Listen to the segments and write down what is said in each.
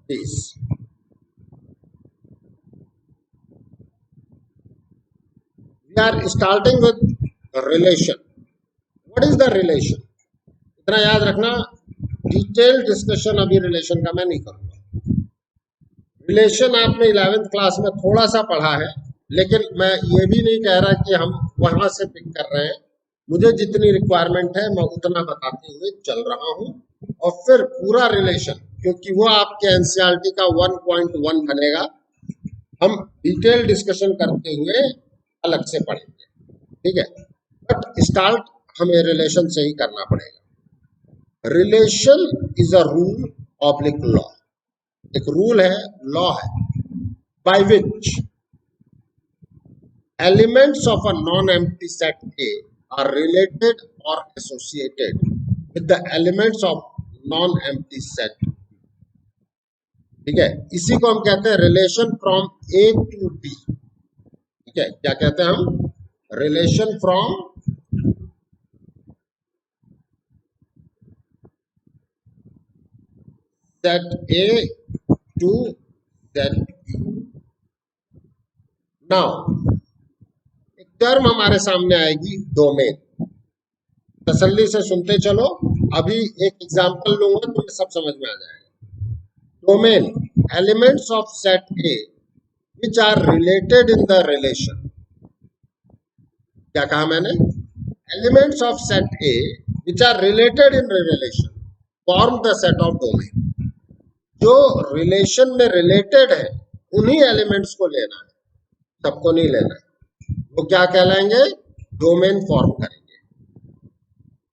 Please. We are starting with relation. What is the relation? इतना याद रखना, detail discussion अभी रिलेशन का मैं नहीं करूंगा। रिलेशन आपने 11th क्लास में थोड़ा सा पढ़ा है, लेकिन मैं ये भी नहीं कह रहा कि हम वहां से पिक कर रहे हैं। मुझे जितनी रिक्वायरमेंट है मैं उतना बताते हुए चल रहा हूं, और फिर पूरा रिलेशन, क्योंकि वो आपके एनसीईआरटी का 1.1 बनेगा, हम डिटेल डिस्कशन करते हुए अलग से पढ़ेंगे, ठीक है। बट स्टार्ट हमें रिलेशन से ही करना पड़ेगा। Relation is a rule oblique law, एक रूल है, लॉ है, by which elements of a non-empty set A are related or associated with the elements of non-empty set B. ठीक है, इसी को हम कहते हैं relation from A to B. ठीक है, क्या कहते हैं हम? Relation from set A to set B. Now एक टर्म हमारे सामने आएगी, डोमेन। तसल्ली से सुनते चलो, अभी एक एग्जांपल लूंगा तो सब समझ में आ जाएगा। Domain, elements of set A which are related in the relation. क्या कहा मैंने? Elements of set A which are related in relation form the set of domain. जो रिलेशन में रिलेटेड है उन्हीं एलिमेंट्स को लेना है, सबको नहीं लेना है। वो क्या कहलाएंगे? डोमेन फॉर्म करेंगे।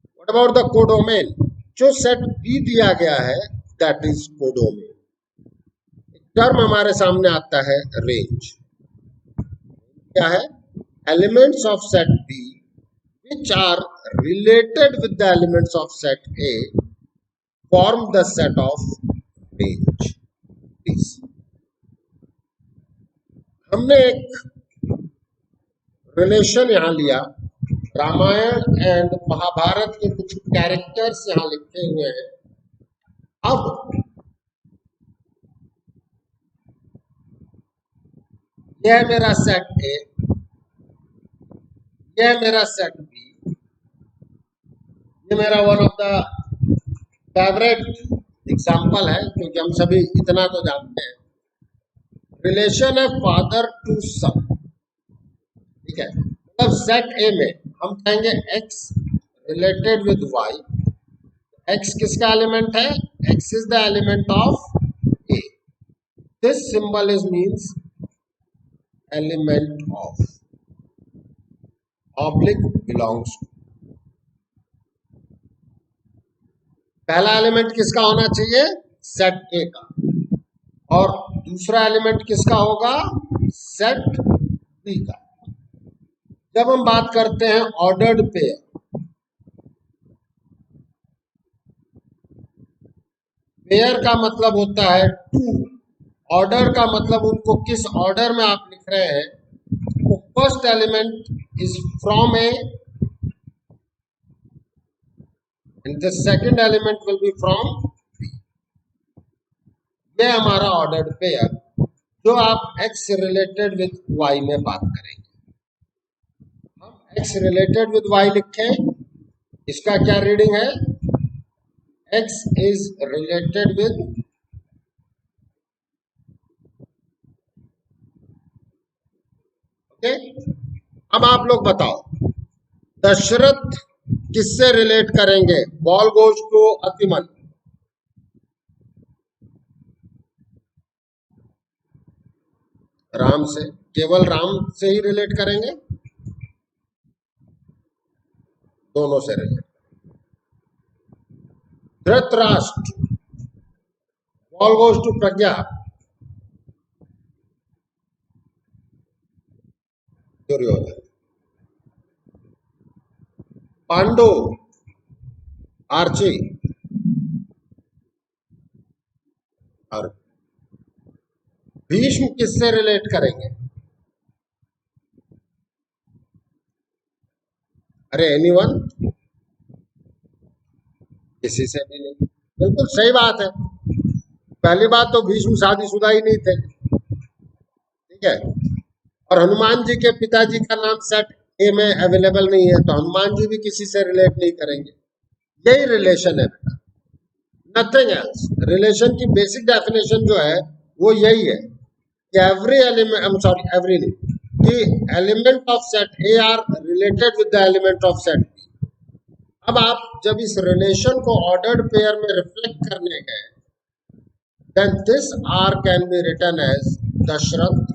What about the codomain? जो सेट बी दिया गया है दैट इज कोडोमेन। टर्म हमारे सामने आता है रेंज। क्या है? Elements of set B which are related with the elements of set A form the set of range. Please, हमने एक रिलेशन यहां लिया, रामायण एंड महाभारत के कुछ कैरेक्टर्स यहां लिखे हुए हैं। अब यह है मेरा सेट ए, यह है मेरा सेट बी, ये मेरा one of the favourite example है, क्योंकि हम सभी इतना तो जानते हैं, रिलेशन है फादर टू सन। ठीक है, मतलब सेट ए में हम कहेंगे x related with y. X किसका एलिमेंट है? X is the element of A. This symbol is means element of, oblique belongs to. पहला एलिमेंट किसका होना चाहिए? सेट ए का। और दूसरा एलिमेंट किसका होगा? सेट बी का। जब हम बात करते हैं ऑर्डर्ड पेयर, पेयर का मतलब होता है टू, ऑर्डर का मतलब उनको किस ऑर्डर में आप लिख रहे हैं। तो first element is from A and the second element will be from B. ये हमारा ऑर्डर्ड पेयर, जो आप x रिलेटेड विद y में बात करेंगे। हम x रिलेटेड विद y लिखें, इसका क्या रीडिंग है? x is related with, okay. अब आप लोग बताओ, दशरथ किससे रिलेट करेंगे? Ball goes to Atiman. Ram से, केवल राम से ही रिलेट करेंगे? दोनों से relate. Dhritarashtra, ball goes to Pragya. Duryodhan. Pandu, Archie. और भीष्म किससे रिलेट करेंगे? अरे एनीवन? किसी से भी नहीं। बिल्कुल सही बात है। पहली बात तो भीष्म शादीशुदा ही नहीं थे, ठीक है। और हनुमान जी के पिताजी का नाम सेट ए में अवेलेबल नहीं है, तो हनुमान जी भी किसी से रिलेट नहीं करेंगे। यही रिलेशन है बेटा, नथिंग एल्स। रिलेशन की बेसिक डेफिनेशन जो है वो यही है कि every element, I am sorry every नहीं, कि element of set A are related with the element of set B. अब आप जब इस रिलेशन को ऑर्डर्ड पेयर में रिफ्लेक्ट करने गए, then this R can be written as Dashrath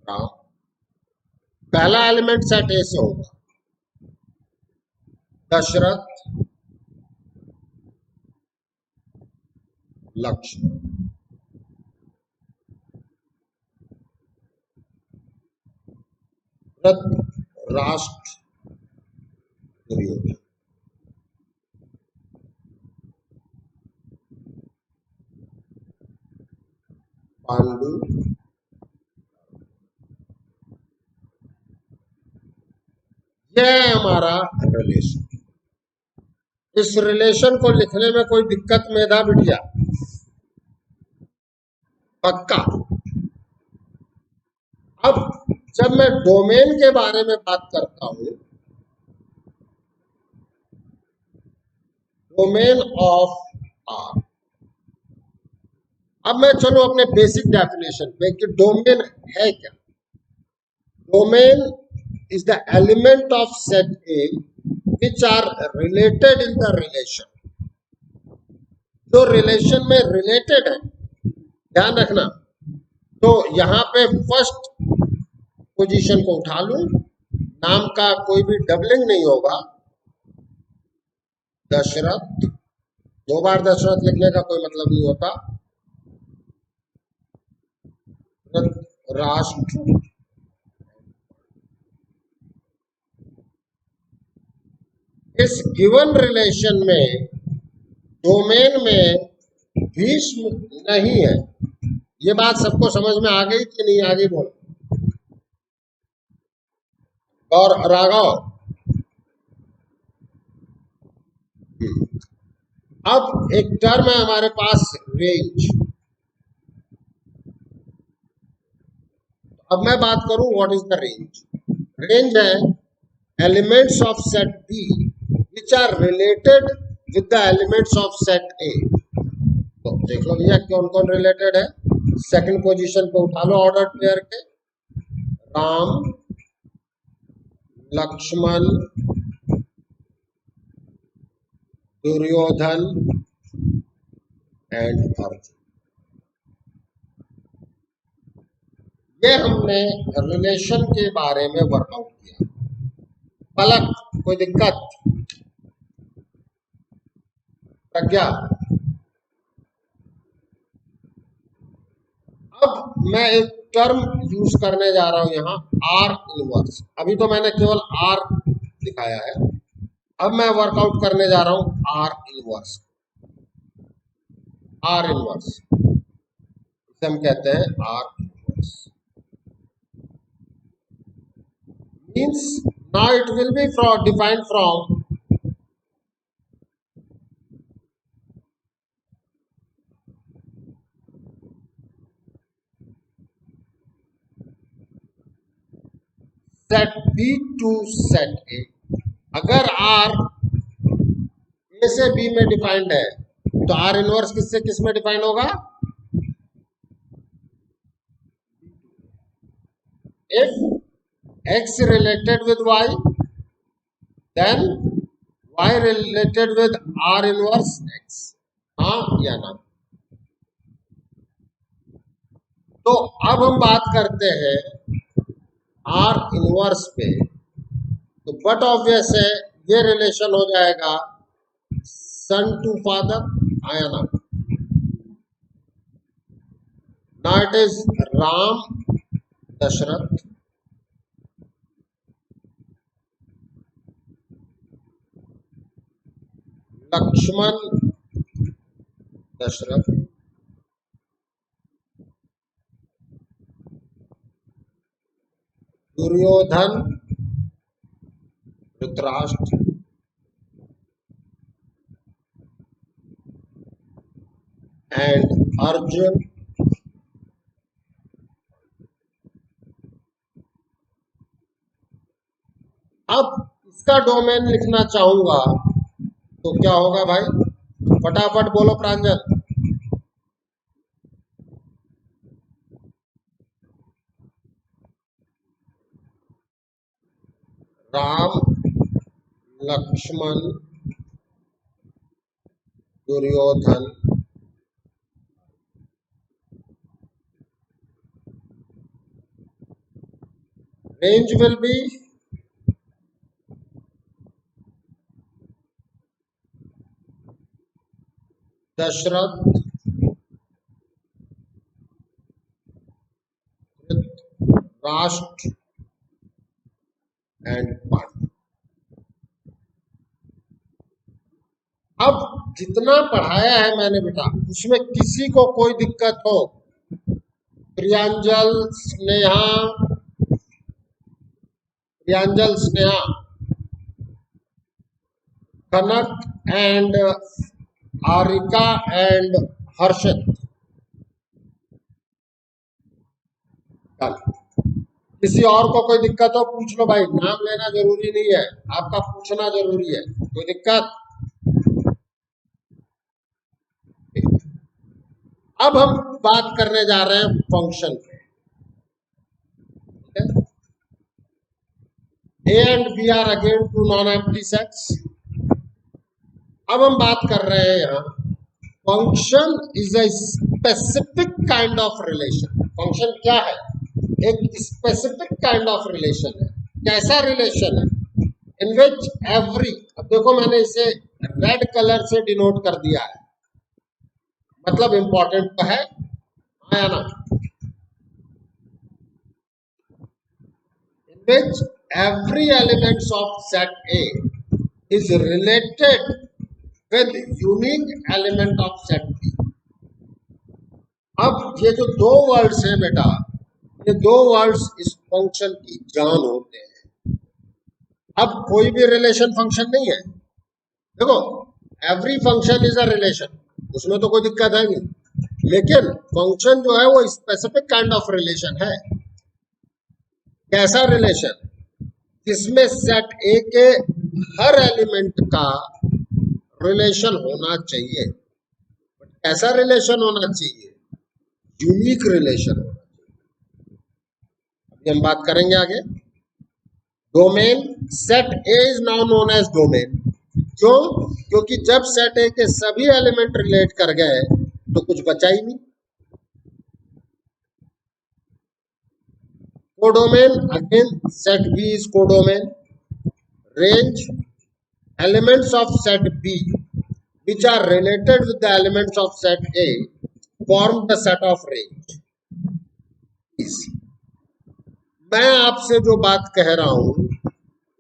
Ram। पहला एलिमेंट सेट ए से होगा, दशरथ लक्ष्मण। राष्ट्र दुर्योधन। पांडु। यह है हमारा रिलेशन। इस रिलेशन को लिखने में कोई दिक्कत मेधा बिटिया? पक्का। अब जब मैं डोमेन के बारे में बात करता हूं, डोमेन ऑफ आर, अब मैं चलो अपने बेसिक डेफिनेशन पे कि डोमेन है क्या। Domain is the element of set A which are related in the relation। जो रिलेशन में रिलेटेड है, ध्यान रखना। तो यहां पे फर्स्ट पोजीशन को उठा लूं, नाम का कोई भी डबलिंग नहीं होगा, दशरथ। दो बार दशरथ लिखने का कोई मतलब नहीं होता। राष्ट्र। इस गिवन रिलेशन में डोमेन में भीष्म नहीं है। ये बात सबको समझ में आ गई कि नहीं आ गई? बोल। और राघव, अब एक टर्म है हमारे पास रेंज। अब मैं बात करूं what is the range. Range है elements of set B which are related with the elements of set A. तो देख लो भैया कौन कौन रिलेटेड है। सेकंड पोजीशन पे उठा लो ऑर्डर पेयर के, राम, लक्ष्मण, दुर्योधन एंड अर्जुन। ये हमने रिलेशन के बारे में वर्कआउट किया। पलक, कोई दिक्कत? प्रज्ञा, अब मैं एक टर्म यूज करने जा रहा हूं यहां, आर इनवर्स। अभी तो मैंने केवल आर दिखाया है, अब मैं वर्कआउट करने जा रहा हूं आर इनवर्स। आर इनवर्स इसे हम कहते हैं R inverse. Means now it will be from defined from set B to set A. अगर आर ए से बी में डिफाइंड है तो आर इनवर्स किससे किस में डिफाइंड होगा? If x related with y, then y related with r inverse x। हाँ या ना? तो अब हम बात करते हैं आर इनवर्स पे। तो बट ऑब्वियस है ये रिलेशन हो जाएगा सन टू फादर, आया ना? Now it is Ram Dashrath, Lakshman Dashrath, Duryodhan Dhritarashtra, Arjun अब इसका डोमेन लिखना चाहूंगा तो क्या होगा भाई, फटाफट बोलो प्रांजल। Ram Lakshman Duryodhan range will be Dashrath, Rashtra and Pandu। अब जितना पढ़ाया है मैंने बेटा उसमें किसी को कोई दिक्कत हो, प्रियांजल स्नेहा, कनक एंड आरिका एंड हर्षद, किसी और को कोई दिक्कत हो पूछ लो भाई, नाम लेना जरूरी नहीं है, आपका पूछना जरूरी है। कोई दिक्कत? अब हम बात करने जा रहे हैं फंक्शन पे। A and B are again two non-empty sets। अब हम बात कर रहे हैं यहाँ function is a specific kind of relation. Function क्या है? एक स्पेसिफिक काइंड ऑफ रिलेशन है। कैसा रिलेशन है? इन विच एवरी, अब देखो मैंने इसे रेड कलर से डिनोट कर दिया है, मतलब इंपॉर्टेंट तो है, आया ना। इन विच every elements of set A is related with unique element of set B। अब ये जो दो वर्ड्स हैं बेटा, ये दो वर्ड्स इस फंक्शन की जान होते हैं। अब कोई भी रिलेशन फंक्शन नहीं है, देखो every function is a relation, उसमें तो कोई दिक्कत है नहीं, लेकिन फंक्शन जो है वो स्पेसिफिक काइंड ऑफ रिलेशन है। कैसा रिलेशन? जिसमें सेट ए के हर एलिमेंट का रिलेशन होना चाहिए। ऐसा रिलेशन होना चाहिए, यूनिक रिलेशन होना चाहिए। अभी हम बात करेंगे आगे। Domain, set A is now known as domain. क्यों? क्योंकि जब सेट ए के सभी एलिमेंट रिलेट कर गए तो कुछ बचा ही नहीं। Codomain, again set B is codomain। Range, elements of set B which are related with the elements of set A form the set of range। मैं आपसे जो बात कह रहा हूं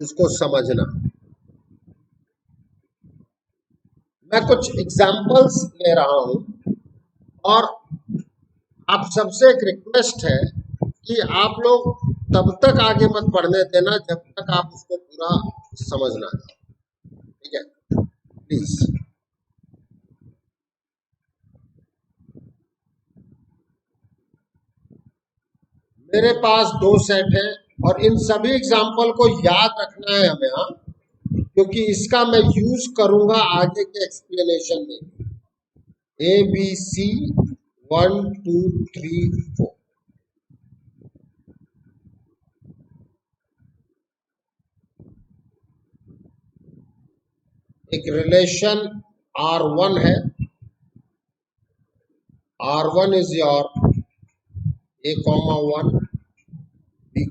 उसको समझना। मैं कुछ एग्जाम्पल्स ले रहा हूं और आप सबसे एक रिक्वेस्ट है कि आप लोग तब तक आगे मत पढ़ने देना जब तक आप उसको पूरा समझना, ठीक है? प्लीज। मेरे पास दो सेट है और इन सभी एग्जाम्पल को याद रखना है हमें, हाँ, क्योंकि इसका मैं यूज करूंगा आगे के एक्सप्लेनेशन में। ABC 1 2 3 4। एक रिलेशन R1 है, R1 is your A,1 B,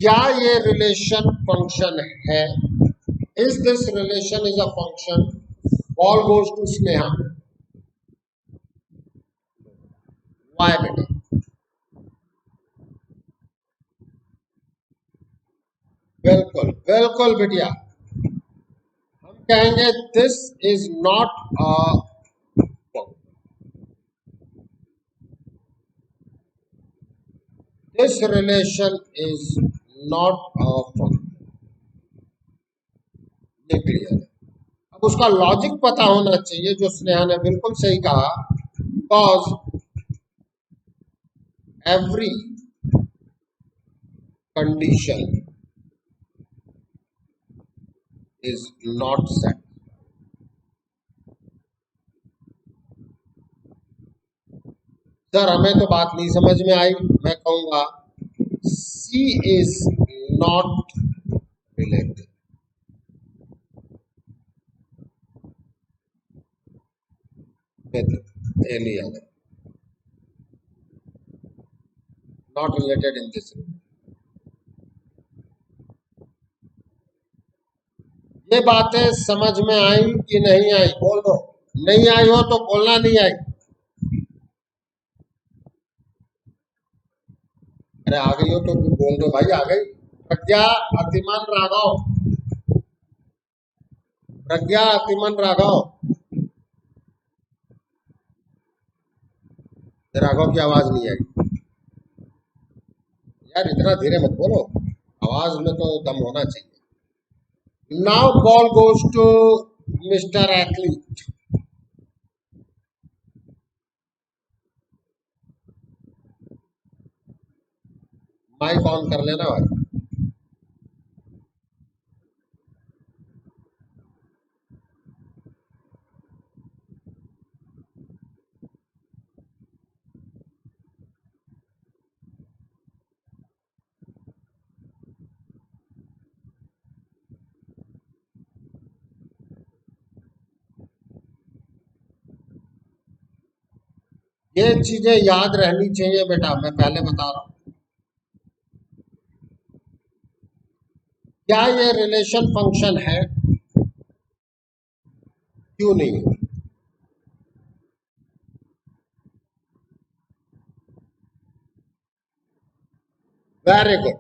क्या ये रिलेशन फंक्शन है? Is this relation is a function? Ball goes to Sneha. Why बेटा? बिल्कुल बिल्कुल बिटिया, हम कहेंगे this is not a, this relation is not a function. ये क्लियर है। अब उसका लॉजिक पता होना चाहिए, जो स्नेहा ने बिल्कुल सही कहा, because every condition is not set. Sir हमें तो बात नहीं समझ में आई। मैं कहूंगा C is not related with any other, not related in this. ये बातें समझ में आई कि नहीं आई? बोलो। नहीं आई हो तो बोलना नहीं आई। अरे आ गई हो तो बोल दो भाई आ गई। प्रज्ञा अतिमान राघव, प्रज्ञा अतिमान राघव, राघव की आवाज नहीं आई। यार इतना धीरे मत बोलो, आवाज में तो दम होना चाहिए। Now ball goes to mister athlete. Mic on कर लेना भाई। ये चीजें याद रहनी चाहिए बेटा, मैं पहले बता रहा हूं। क्या ये रिलेशन फंक्शन है? क्यों नहीं? Very good.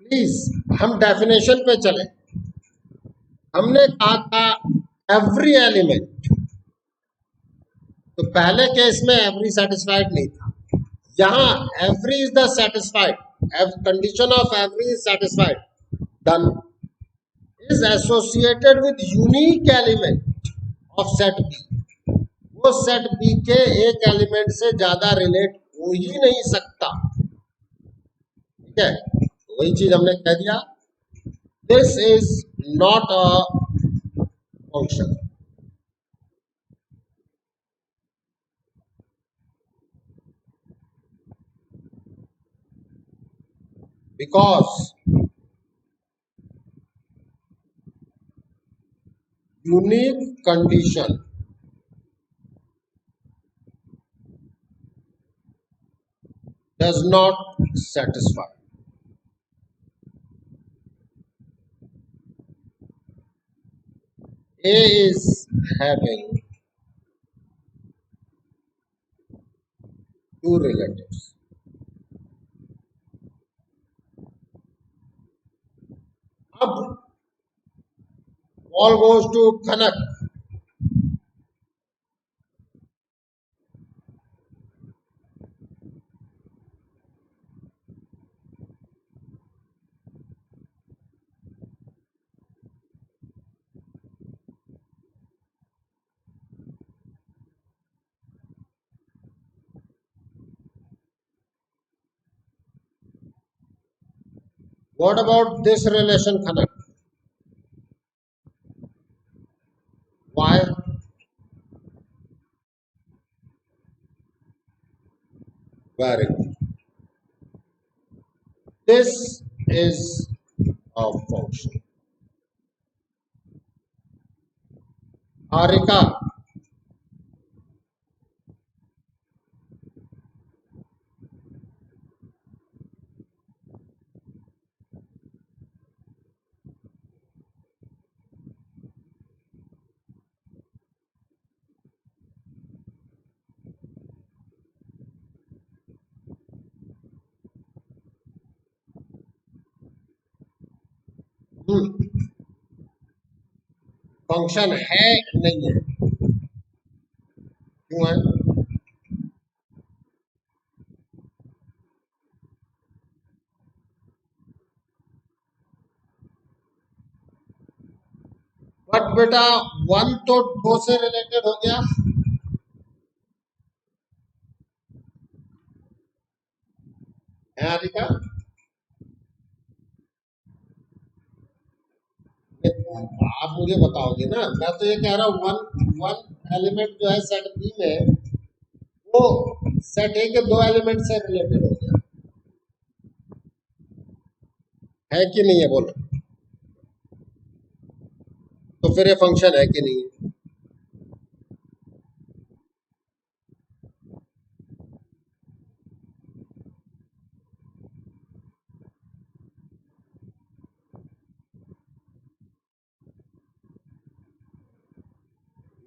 प्लीज हम डेफिनेशन पे चले। हमने कहा था एवरी एलिमेंट, तो पहले केस में एवरी सेटिस्फाइड नहीं था। यहां every is the satisfied, condition of every is satisfied, done, is associated with unique element of set B. वो सेट बी के एक एलिमेंट से ज्यादा रिलेट हो ही नहीं सकता। ठीक है, तो वही चीज हमने कह दिया, this is not a function. Because unique condition does not satisfy. A is having two relatives. अब all goes to Kanak. What about this relation, Kanak? Why? Very good. This is a function. Harika, function है नहीं है? क्यों है? But और बेटा 1 तो 2 से रिलेटेड हो गया, है आदिका? आप मुझे बताओगे ना, मैं तो ये कह रहा हूँ वन वन एलिमेंट जो है सेट बी में, वो सेट ए के 2 एलिमेंट से रिलेटेड हो गया, है कि नहीं है बोलो? तो फिर ये फंक्शन है कि नहीं है?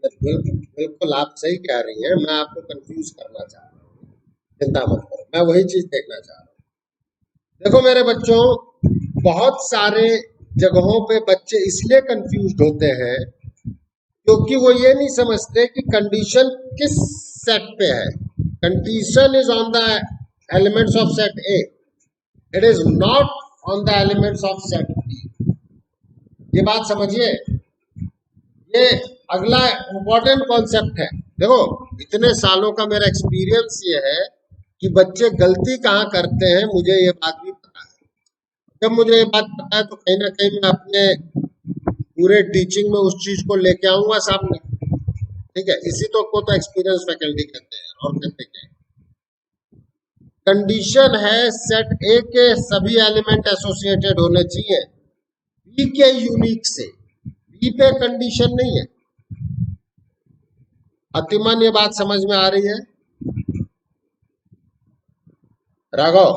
बिल्कुल बिल्कुल आप सही कह रही हैं, मैं आपको कंफ्यूज करना चाह रहा हूँ, चिंता मत करो, मैं वही चीज देखना चाह रहा हूँ। देखो मेरे बच्चों, बहुत सारे जगहों पे बच्चे इसलिए कंफ्यूज होते हैं क्योंकि वो ये नहीं समझते कि कंडीशन किस सेट पे है। Condition is on the elements of set A, it is not on the elements of set B. ये बात समझिए, ये अगला इंपॉर्टेंट कॉन्सेप्ट है। देखो, इतने सालों का मेरा एक्सपीरियंस ये है कि बच्चे गलती कहाँ करते हैं, मुझे ये बात भी पता है। जब मुझे ये बात पता है तो कहीं ना कहीं मैं अपने पूरे टीचिंग में उस चीज को लेके आऊंगा सामने। ठीक है, इसी तो एक्सपीरियंस फैकल्टी कहते हैं, और कहते हैं कंडीशन है सेट ए के सभी एलिमेंट एसोसिएटेड होने चाहिए बी के यूनिक से, बी पे कंडीशन नहीं है। अतिमन ये बात समझ में आ रही है? राघव,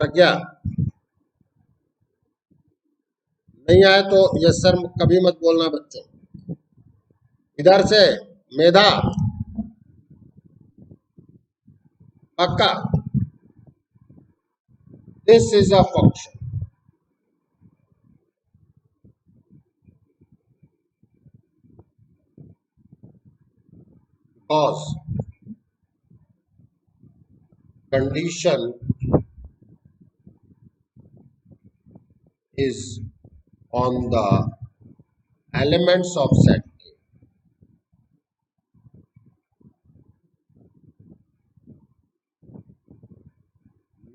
प्रज्ञा, नहीं आए तो यस सर कभी मत बोलना बच्चों। इधर से मेधा, पक्का? This is a function, cause condition is on the elements of set A,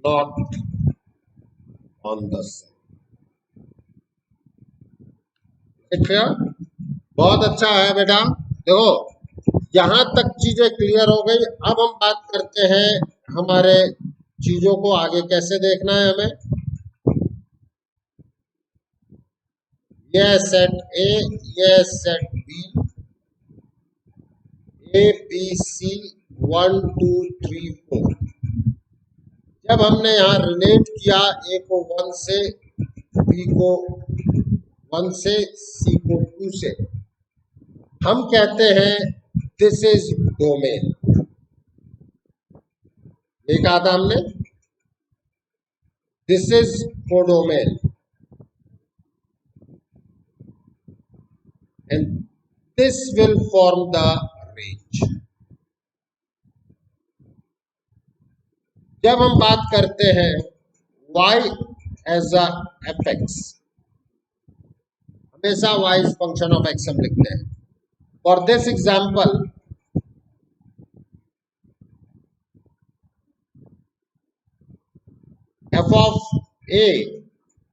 not on the set. Clear? बहुत अच्छा है बेटा। देखो, यहां तक चीजें क्लियर हो गई। अब हम बात करते हैं हमारे चीजों को आगे कैसे देखना है हमें। यह सेट ए, यह set B, A B C 1 2 3 4। जब हमने यहाँ रिलेट किया ए को 1 से, बी को 1 से, सी को 2 से, हम कहते हैं दिस इज डोमेन। ये कहा था हमने, this is codomain and this will form the range. जब हम बात करते हैं y एज अ fx, हमेशा y is function of x हम लिखते हैं। For this example, f of a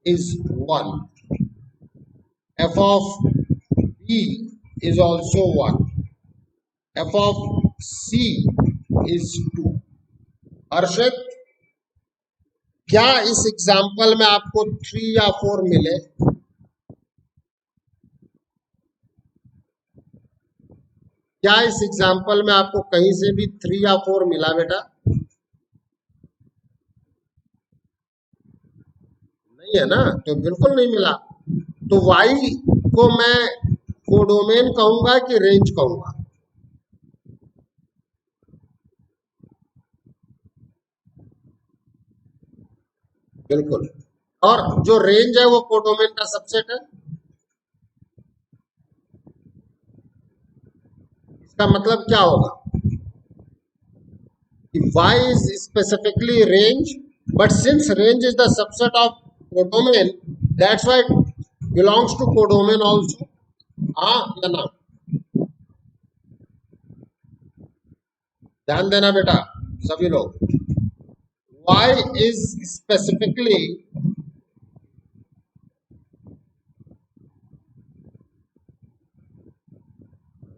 is 1, f of b is also 1, f of c is 2। हर्षित, क्या इस एग्जाम्पल में आपको 3 या 4 मिले? क्या इस एग्जाम्पल में आपको कहीं से भी 3 या 4 मिला बेटा? नहीं है ना, तो बिल्कुल नहीं मिला। तो y को मैं कोडोमेन कहूंगा कि रेंज कहूंगा? बिल्कुल। और जो रेंज है वो कोडोमेन का सबसेट है। इसका मतलब क्या होगा कि y is specifically range, but since range is the subset of codomain, that's why belongs to codomain also, हाँ या ना? ध्यान देना बेटा सभी लोग। Y is specifically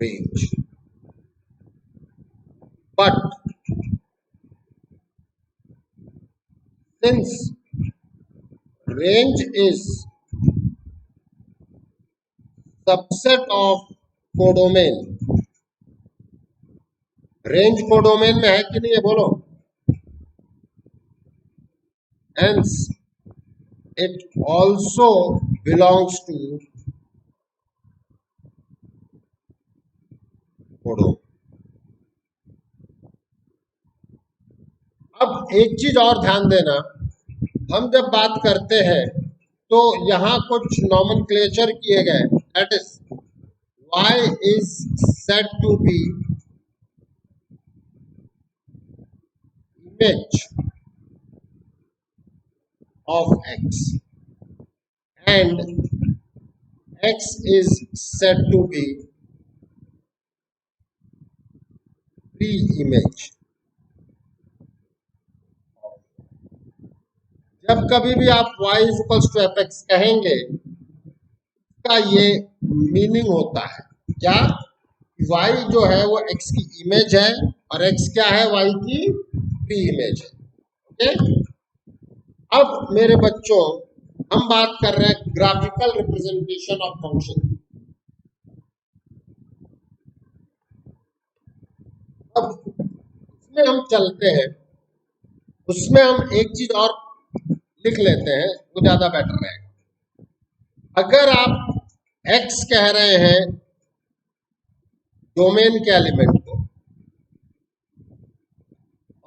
range, but since range is subset of codomain, range codomain में है कि नहीं है बोलो? hence it also belongs to codomain. अब एक चीज और ध्यान देना, हम जब बात करते हैं तो यहां कुछ नॉमेनक्लेचर किए गए, that is y is said to be image of x and x is said to be pre-image। जब कभी भी आप y equals to f x कहेंगे, का ये मीनिंग होता है क्या? y जो है वो x की इमेज है और x क्या है? y की प्री इमेज है। ओके, अब मेरे बच्चों हम बात कर रहे हैं ग्राफिकल रिप्रेजेंटेशन ऑफ फंक्शन। अब उसमें हम चलते हैं, उसमें हम एक चीज और लिख लेते हैं, वो ज्यादा बेटर रहेगा। अगर आप x कह रहे हैं डोमेन के एलिमेंट को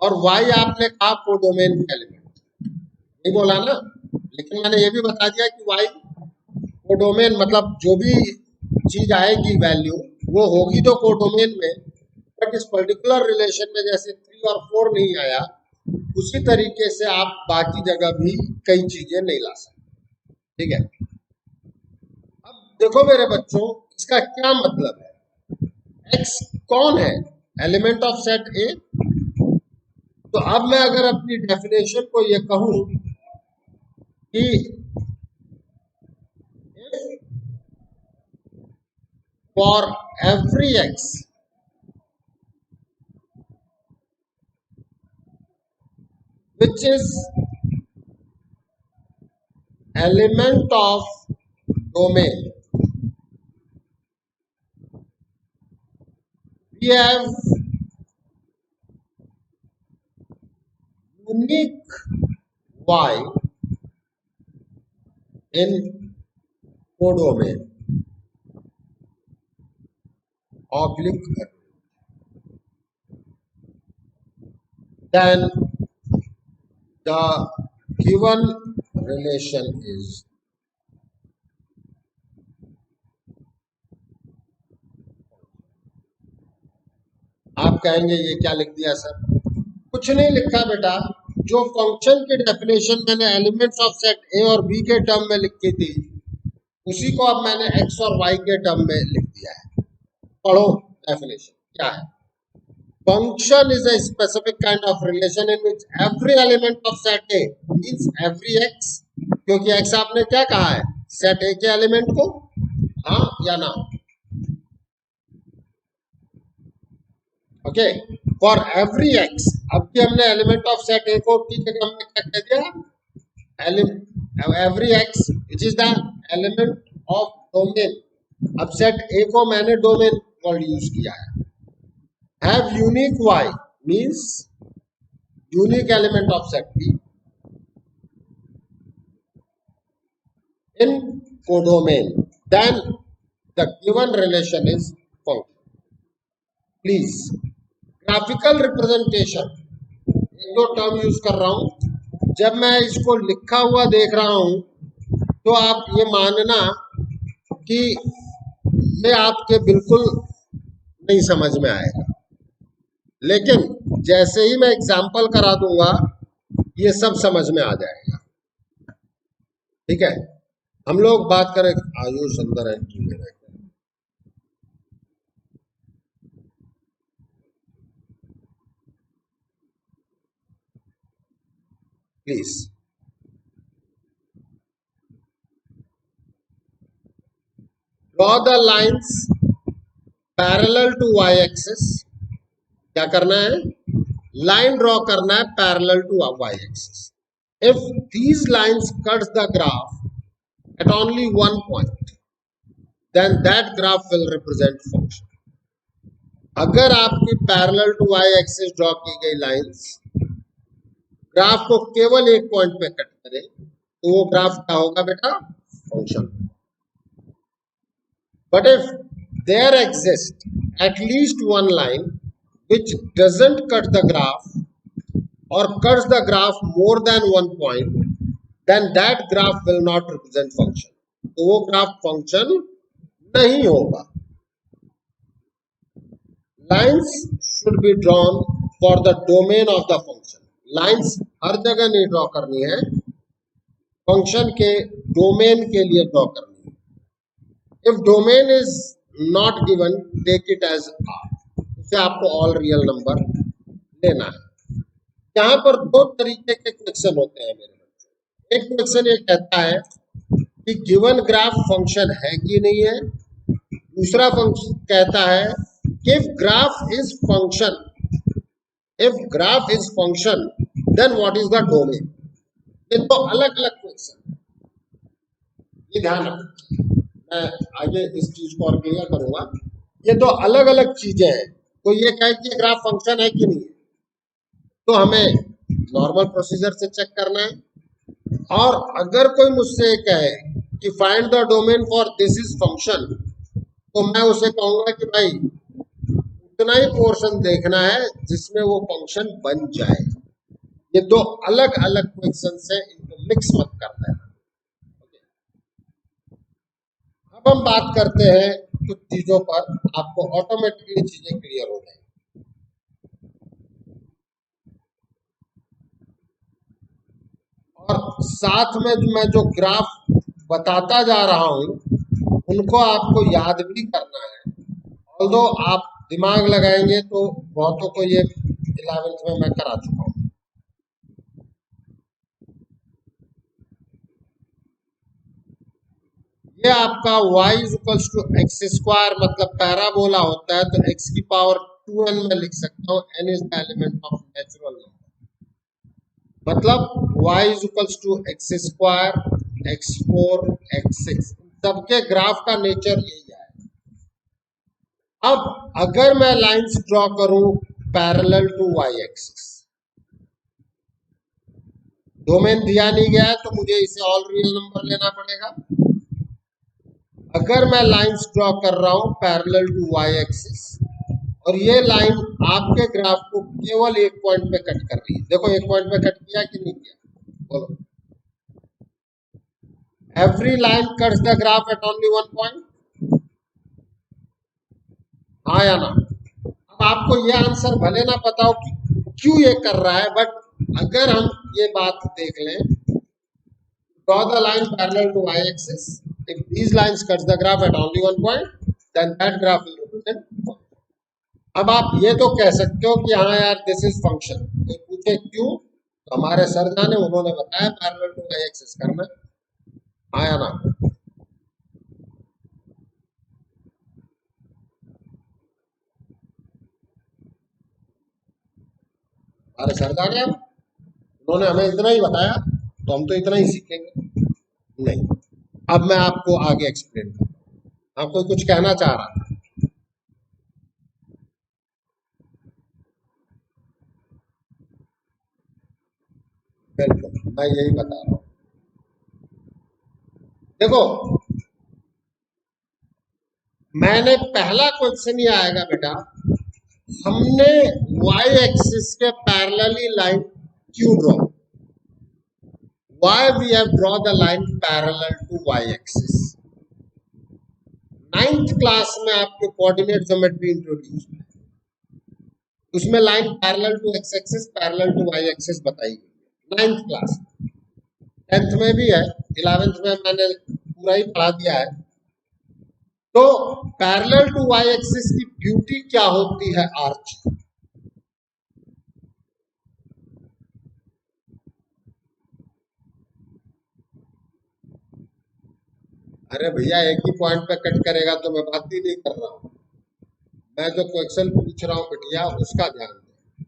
और y आपने कहा कोडोमेन के एलिमेंट, नहीं बोला ना? लेकिन मैंने ये भी बता दिया कि y कोडोमेन मतलब जो भी चीज आएगी वैल्यू वो होगी तो कोडोमेन में, बट इस पर्टिकुलर रिलेशन में जैसे 3 और 4 नहीं आया, उसी तरीके से आप बाकी जगह भी कई चीजें नहीं ला सकते। ठीक है, अब देखो मेरे बच्चों इसका क्या मतलब है। x कौन है? Element of set A. तो अब मैं अगर अपनी डेफिनेशन को ये कहूं कि for every x which is element of domain, we have unique y in codomain oblique, then the given relation is आप कहेंगे ये क्या लिख दिया सर? कुछ नहीं लिखा बेटा, जो फंक्शन की डेफिनेशन मैंने एलिमेंट्स ऑफ सेट ए और बी के टर्म में लिखी थी उसी को अब मैंने एक्स और वाई के टर्म में लिख दिया है। पढ़ो डेफिनेशन क्या है। Function is a specific kind of relation in which every element of set A means every x, क्योंकि x आपने क्या कहा है? सेट A के एलिमेंट को, हाँ या ना? ओके, फॉर एवरी x, अब भी हमने एलिमेंट ऑफ सेट A को की जगह हमने क्या कह दिया? Every x which is the element of domain. अब सेट A को मैंने डोमेन वर्ड यूज किया है। Have unique y means unique element of set B in codomain, then the given relation is function. Please, graphical representation, एक दो term use कर रहा हूं, जब मैं इसको लिखा हुआ देख रहा हूं तो आप ये मानना कि ये आपके बिल्कुल नहीं समझ में आएगा, लेकिन जैसे ही मैं एग्जाम्पल करा दूंगा ये सब समझ में आ जाएगा। ठीक है, हम लोग बात करें आयुष अंदर एंट्री ले रहे हैं। Please draw the lines parallel to y axis. क्या करना है? लाइन ड्रॉ करना है parallel to y axis. If these lines cuts the graph at only one point, then that graph will represent function. अगर आपकी parallel to y axis draw की गई lines graph को केवल एक पॉइंट पे कट करे तो वो ग्राफ क्या होगा बेटा? Function. But if there exist at least one line which doesn't cut the graph or cuts the graph more than one point, then that graph will not represent function. तो वो graph function नहीं होगा। Lines should be drawn for the domain of the function. Lines हर जगह नहीं draw करनी है, function के domain के लिए ड्रॉ करनी है। If domain is not given, take it as R. उसे आपको ऑल रियल नंबर लेना है। यहाँ पर दो तरीके के क्वेश्चन होते हैं मेरे बच्चों। एक क्वेश्चन ये कहता है कि गिवन ग्राफ फंक्शन है कि नहीं है। दूसरा फंक्शन कहता है कि if graph is function, then what is the domain? ये दो अलग अलग क्वेश्चन, ये ध्यान रखो। मैं आगे इस चीज को और क्लियर करूंगा। ये दो अलग अलग चीजें हैं। तो ये कहे कि ग्राफ फंक्शन है कि नहीं है, तो हमें नॉर्मल प्रोसीजर से चेक करना है। और अगर कोई मुझसे कहे कि find the domain for this is function, तो मैं उसे कहूंगा कि भाई उतना ही पोर्शन देखना है जिसमें वो फंक्शन बन जाए। ये दो अलग अलग क्वेश्चन है, इनको मिक्स मत कर देना। अब हम बात करते हैं कुछ चीजों पर, आपको ऑटोमेटिकली चीजें क्लियर हो जाएंगी। और साथ में मैं जो ग्राफ बताता जा रहा हूं उनको आपको याद भी करना है। ऑल्दो आप दिमाग लगाएंगे तो बहुतों को ये 11th में मैं करा चुका हूं। ये आपका y equals to x square मतलब पैराबोला होता है, तो x की पावर 2n में लिख सकता हूँ। n is the element of natural number, मतलब y equals to x square, x4, x6, सबके ग्राफ का नेचर यही है। अब अगर मैं लाइंस ड्रॉ करूं parallel to y axis, domain दिया नहीं गया है तो मुझे इसे ऑल रियल नंबर लेना पड़ेगा। अगर मैं लाइंस ड्रॉ कर रहा हूं पैरेलल टू वाई एक्सिस और ये लाइन आपके ग्राफ को केवल एक पॉइंट पे कट कर रही है, देखो एक पॉइंट पे कट किया कि नहीं किया, बोलो। Every line cuts the graph at only one point, हाँ या ना? अब आपको ये आंसर भले ना पता हो कि क्यों ये कर रहा है, बट अगर हम ये बात देख लें, draw the line parallel to y-axis. If these lines cuts the graph at only one point, then that graph will represent point. अब आप ये तो कह सकते हो कि हाँ यार दिस इज फंक्शन। तो पूछे क्यों, तो हमारे सर जाने, उन्होंने बताया पैरेलल टू y-axis करना, हाँ या ना? हमारे सर जाने, हम उन्होंने हमें इतना ही बताया तो हम तो इतना ही सीखेंगे नहीं। अब मैं आपको आगे एक्सप्लेन करूँ। हाँ, कोई कुछ कहना चाह रहा था? बिल्कुल, मैं यही बता रहा हूँ। देखो, मैंने पहला क्वेश्चन ये आएगा बेटा, हमने y एक्सिस के पैरेलली लाइन क्यों draw? Why we have draw the line parallel to y-axis? 9th class में आपको कोऑर्डिनेट ज्योमेट्री इंट्रोड्यूस है, उसमें line parallel to x axis, parallel to y axis बताई गई है 9th क्लास। 10th में भी है, 11th में मैंने पूरा ही पढ़ा दिया है। तो पैरेलल टू वाई एक्सिस की ब्यूटी क्या होती है आर्च की? अरे भैया एक ही पॉइंट पे कट करेगा तो मैं बात ही नहीं कर रहा हूं। मैं जो क्वेश्चन पूछ रहा हूं बिटिया उसका ध्यान दे।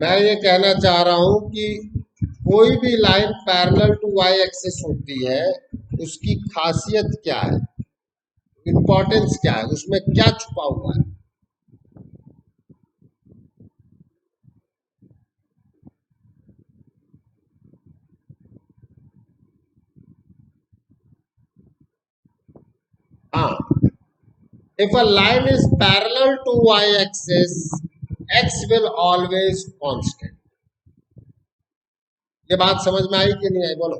मैं ये कहना चाह रहा हूं कि कोई भी line parallel to y axis होती है, उसकी खासियत क्या है, इंपॉर्टेंस क्या है, उसमें क्या छुपा हुआ है? हाँ, if a line is parallel to y-axis, x will always constant। ये बात समझ में आई कि नहीं आई बोलो?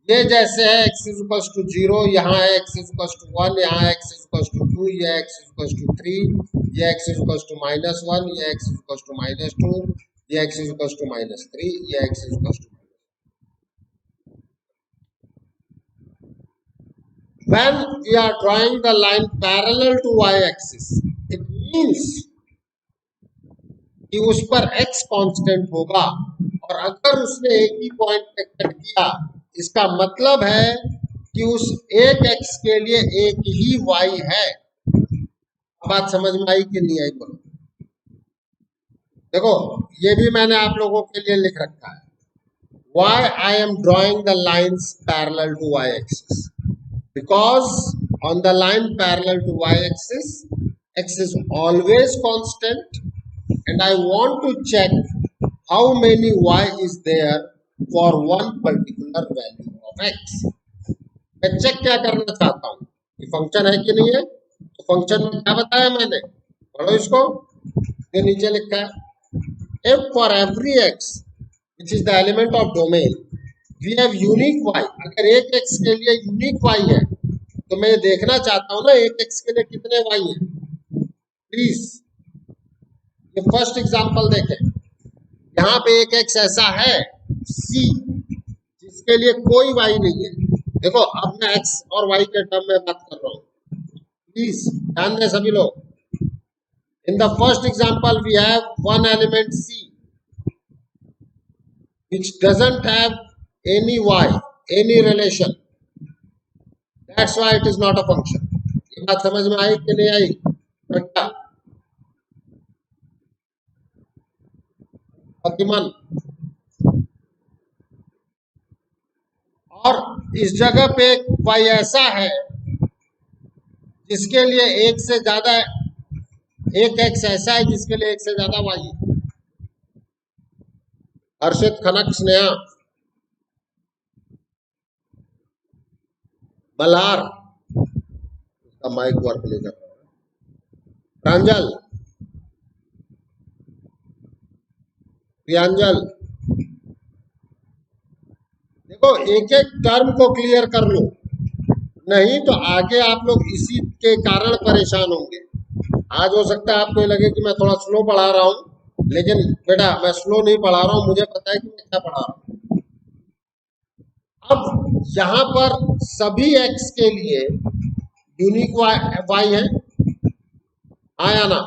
ये जैसे है x इज इक्वल टू 0, यहाँ है x इज इक्वल टू 1, यहाँ है x इज इक्वल टू 2, ये x इज इक्वल टू 3, ये x इज इक्वल टू -1, ये x इज इक्वल टू -2, ये x इज इक्वल टू -3, ये x is equal to. When we are drawing the line parallel to y-axis, it means कि उस पर x constant होगा, और अगर उसने एक ही पॉइंट पे कट किया, इसका मतलब है कि उस एक x के लिए एक ही y है। बात समझ में आई कि नहीं आई बोलो? देखो ये भी मैंने आप लोगों के लिए लिख रखा है, why I am drawing the lines parallel to y-axis, because on the line parallel to y-axis, x is always constant and I want to check how many y is there for one particular value of x। मैं check क्या करना चाहता हूं कि function है कि नहीं है। तो फंक्शन में क्या बताया मैंने, पढ़ो इसको, ये नीचे लिखा है, if for every x which is the element of domain we have unique y। अगर एक x के लिए यूनिक y है तो मैं देखना चाहता हूं ना एक x के लिए कितने y हैं। प्लीज ये फर्स्ट एग्जांपल देखें, यहाँ पे एक x ऐसा है c जिसके लिए कोई y नहीं है। देखो अब मैं x और y के टर्म में बात कर रहा हूँ, प्लीज ध्यान दें सभी लोग। In the first example we have one element c which doesn't have any y, any relation, that's why it is not a function। ये बात समझ में आई कि नहीं आई बेटा? प्रतिमान, और इस जगह पे एक y ऐसा है जिसके लिए एक से ज्यादा, एक x ऐसा है जिसके लिए एक से ज्यादा y है। हर्षित, खनक, स्नेहा, मल्हार, उसका माइक वर्क नहीं कर रहा, प्रांजल, प्रियांजल, देखो एक एक टर्म को क्लियर कर लो, नहीं तो आगे आप लोग इसी के कारण परेशान होंगे। आज हो सकता है आपको लगे कि मैं थोड़ा स्लो पढ़ा रहा हूं, लेकिन बेटा मैं स्लो नहीं पढ़ा रहा हूं, मुझे पता है कि मैं क्या पढ़ा रहा हूं। अब यहां पर सभी x के लिए यूनिक y है, हाँ या ना,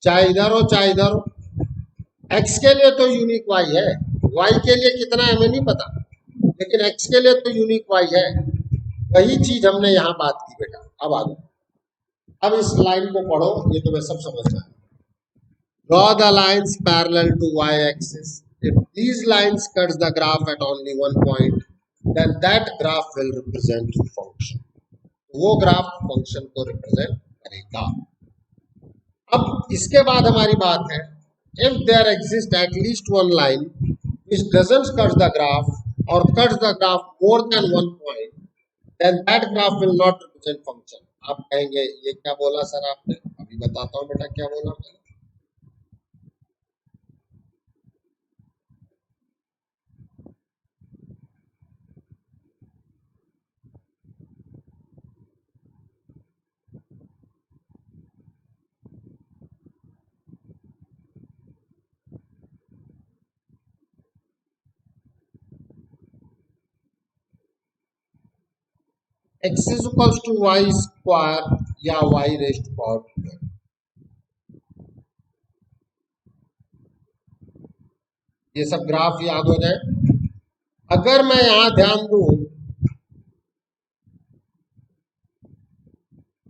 चाहे इधर हो चाहे इधर हो, x के लिए तो यूनिक y है, y के लिए कितना है हमें नहीं पता, लेकिन x के लिए तो यूनिक y है। वही चीज हमने यहाँ बात की बेटा। अब आ गए, अब इस लाइन को पढ़ो, ये तो मैं सब समझ में आया। Draw the lines parallel to y-axis. If these lines cuts the graph at only one point, then that graph will represent function। वो ग्राफ फंक्शन को रिप्रेजेंट करेगा। अब इसके बाद हमारी बात है, if there exists at least one line which doesn't cut the graph or cuts the graph more than one point, then that graph will not represent function। आप कहेंगे ये क्या बोला सर आपने? अभी बताता हूँ बेटा क्या बोला मैंने। x is equals to y square या वाई रेस्ट पावर 12। ये सब ग्राफ याद हो जाए। अगर मैं यहां ध्यान दूं,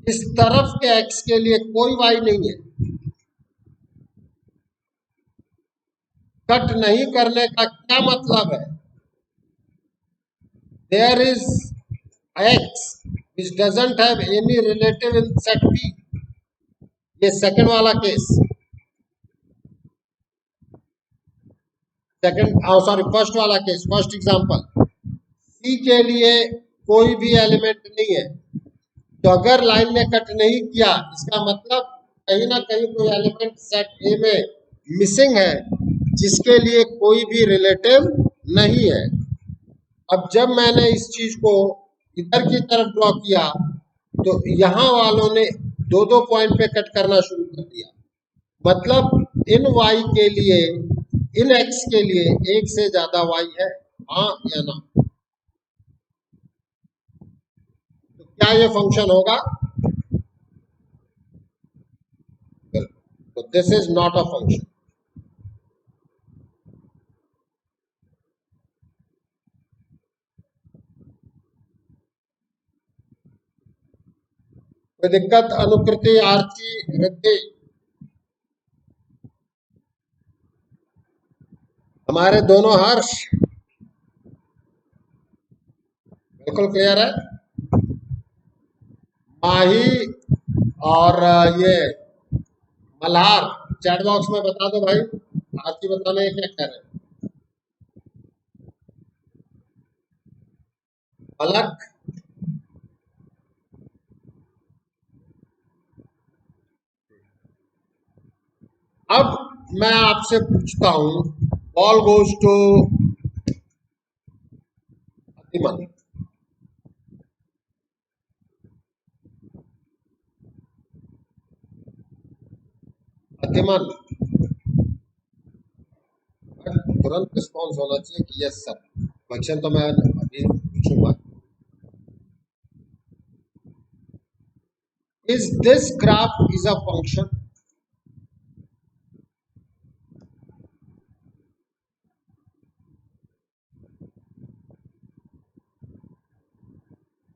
इस तरफ के x के लिए कोई y नहीं है। कट नहीं करने का क्या मतलब है? There is x which doesn't have any relative in set p। ये सेकंड वाला केस, फर्स्ट वाला केस, फर्स्ट एग्जांपल। c के लिए कोई भी एलिमेंट नहीं है, तो अगर लाइन ने कट नहीं किया, इसका मतलब कहीं ना कहीं कोई एलिमेंट सेट ए में मिसिंग है, जिसके लिए कोई भी रिलेटिव नहीं है। अब जब मैंने इस चीज को इधर की तरफ ड्रॉ किया, तो यहां वालों ने दो दो पॉइंट पे कट करना शुरू कर दिया। मतलब इन y के लिए, इन x के लिए एक से ज्यादा y है, हाँ या ना? तो क्या ये फंक्शन होगा? तो this is not a function. कोई दिक्कत? अनुकृति, आरती, रिद्धि, हमारे दोनों हर्ष बिल्कुल क्लियर है। माही और ये मल्हार चैट बॉक्स में बता दो भाई, आरती बताने क्या कह रहे हैं। अलग अब मैं आपसे पूछता हूं, बॉल गोज टू अतिमन। अतिमन तुरंत रिस्पॉन्स होना चाहिए कि यस सर। क्वेश्चन तो मैं अभी पूछूंगा। Is this graph is a function?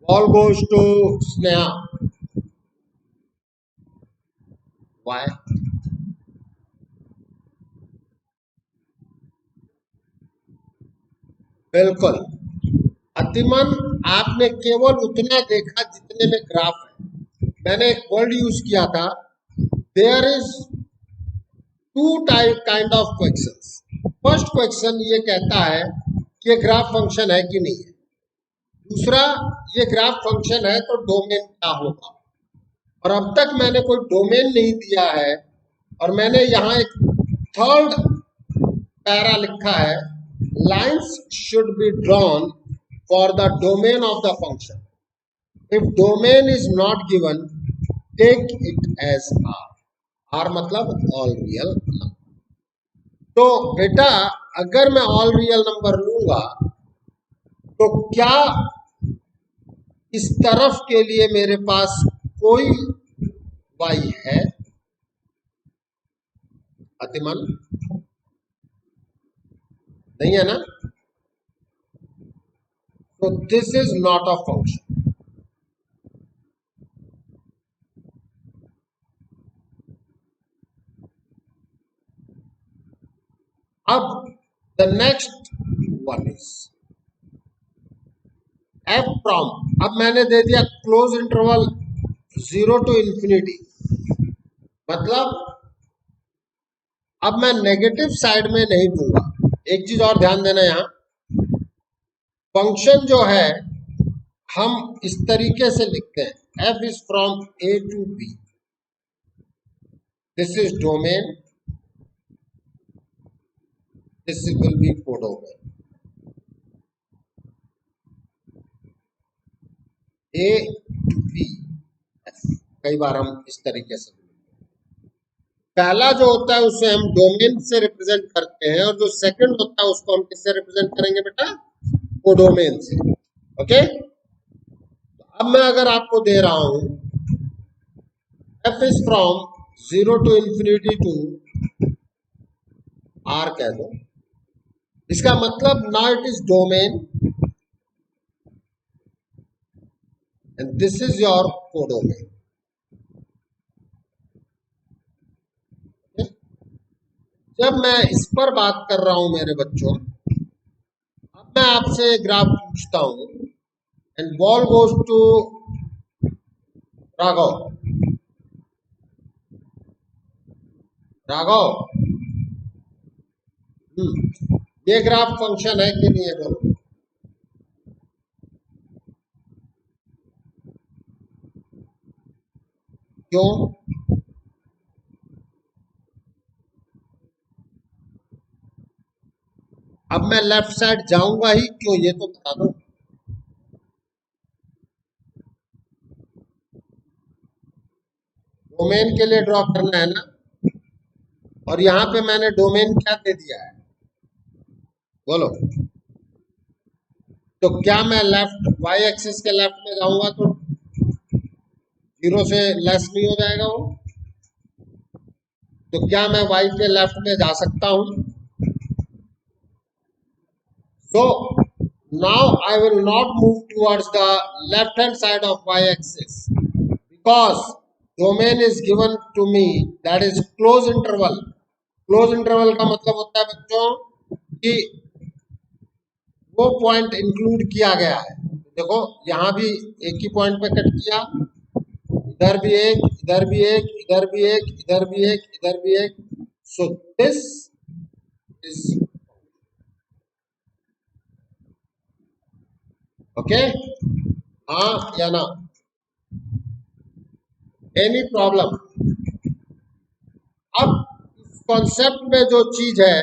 Ball goes to Sneha. Why? बिल्कुल अतिमन, आपने केवल उतना देखा जितने में ग्राफ है। मैंने एक वर्ड यूज किया था, there is two type kind of questions. First question ये कहता है कि ये ग्राफ फंक्शन है कि नहीं है। दूसरा, ये ग्राफ फंक्शन है तो डोमेन क्या होगा। और अब तक मैंने कोई डोमेन नहीं दिया है, और मैंने यहां एक थर्ड पैरा लिखा है, lines should be drawn for the domain of the function. If domain is not given, take it as R. R मतलब ऑल रियल नंबर। तो बेटा, अगर मैं ऑल रियल नंबर लूंगा, तो क्या इस तरफ के लिए मेरे पास कोई y है? अतिमन नहीं है ना? तो this is not a function. अब the next one is F from. अब मैंने दे दिया क्लोज इंटरवल 0 टू इंफिनिटी। मतलब अब मैं नेगेटिव साइड में नहीं दूंगा। एक चीज और ध्यान देना, यहां फंक्शन जो है हम इस तरीके से लिखते हैं, f is from A to B, this is domain, this will be codomain. A to B, कई बार हम इस तरीके से, पहला जो होता है उसे हम डोमेन से रिप्रेजेंट करते हैं, और जो सेकंड होता है उसको हम किससे रिप्रेजेंट करेंगे बेटा? कोडोमेन से। ओके, अब मैं अगर आपको दे रहा हूं f is from 0 to infinity to r कह दो, इसका मतलब now it is domain and this is your codomain. जब मैं इस पर बात कर रहा हूं मेरे बच्चों, अब मैं आपसे ग्राफ पूछता हूं and ball goes to Raghav. Raghav, ये ग्राफ फंक्शन है कि नहीं है बोलो? क्यों? अब मैं लेफ्ट साइड जाऊंगा ही क्यों, ये तो बता दो। डोमेन के लिए ड्रॉ करना है ना, और यहां पे मैंने डोमेन क्या दे दिया है बोलो? तो क्या मैं लेफ्ट वाई एक्सिस के लेफ्ट में जाऊंगा तो 0 से लेस नहीं हो जाएगा वो? तो क्या मैं वाई के लेफ्ट में जा सकता हूं? So now I will not move towards the left hand side of y-axis because domain is given to me, that is close interval. Close interval का मतलब होता है बच्चों कि वो पॉइंट इंक्लूड किया गया है। देखो यहां भी एक ही पॉइंट पे कट किया, इधर भी एक, इधर भी एक, इधर भी एक, इधर भी एक, इधर भी एक। So this is okay. हाँ या ना? Any problem? अब इस कॉन्सेप्ट में जो चीज है,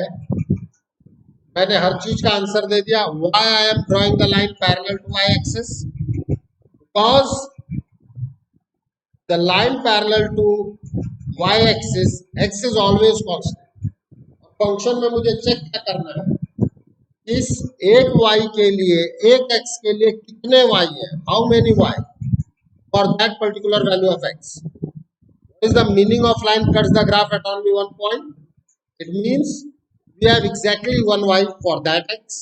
मैंने हर चीज का आंसर दे दिया। Why I am drawing the line parallel to y axis? Because the line parallel to y axis, x is always constant. Function में मुझे चेक क्या करना है, इस एक y के लिए, एक x के लिए कितने y है, how many y for that particular value of x। What is the meaning of line cuts the graph at only one point? It means we have exactly one y for that x.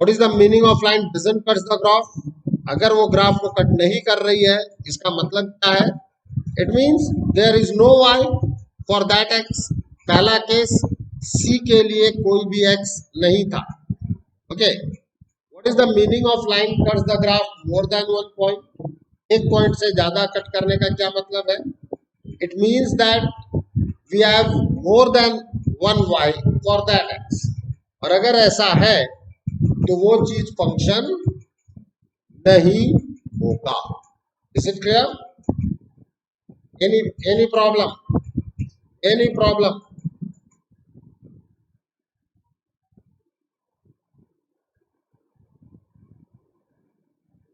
What is the meaning of line doesn't cut the graph? अगर वो graph को cut नहीं कर रही है, इसका मतलब क्या है? It means there is no y for that x. पहला केस, c के लिए कोई भी x नहीं था। Okay. What is the meaning of line cuts the graph more than one point? एक पॉइंट से ज्यादा कट करने का क्या मतलब है? It means that we have more than one y for that x. और अगर ऐसा है तो वो चीज फंक्शन नहीं होगा। Is it clear? Any problem? Any problem?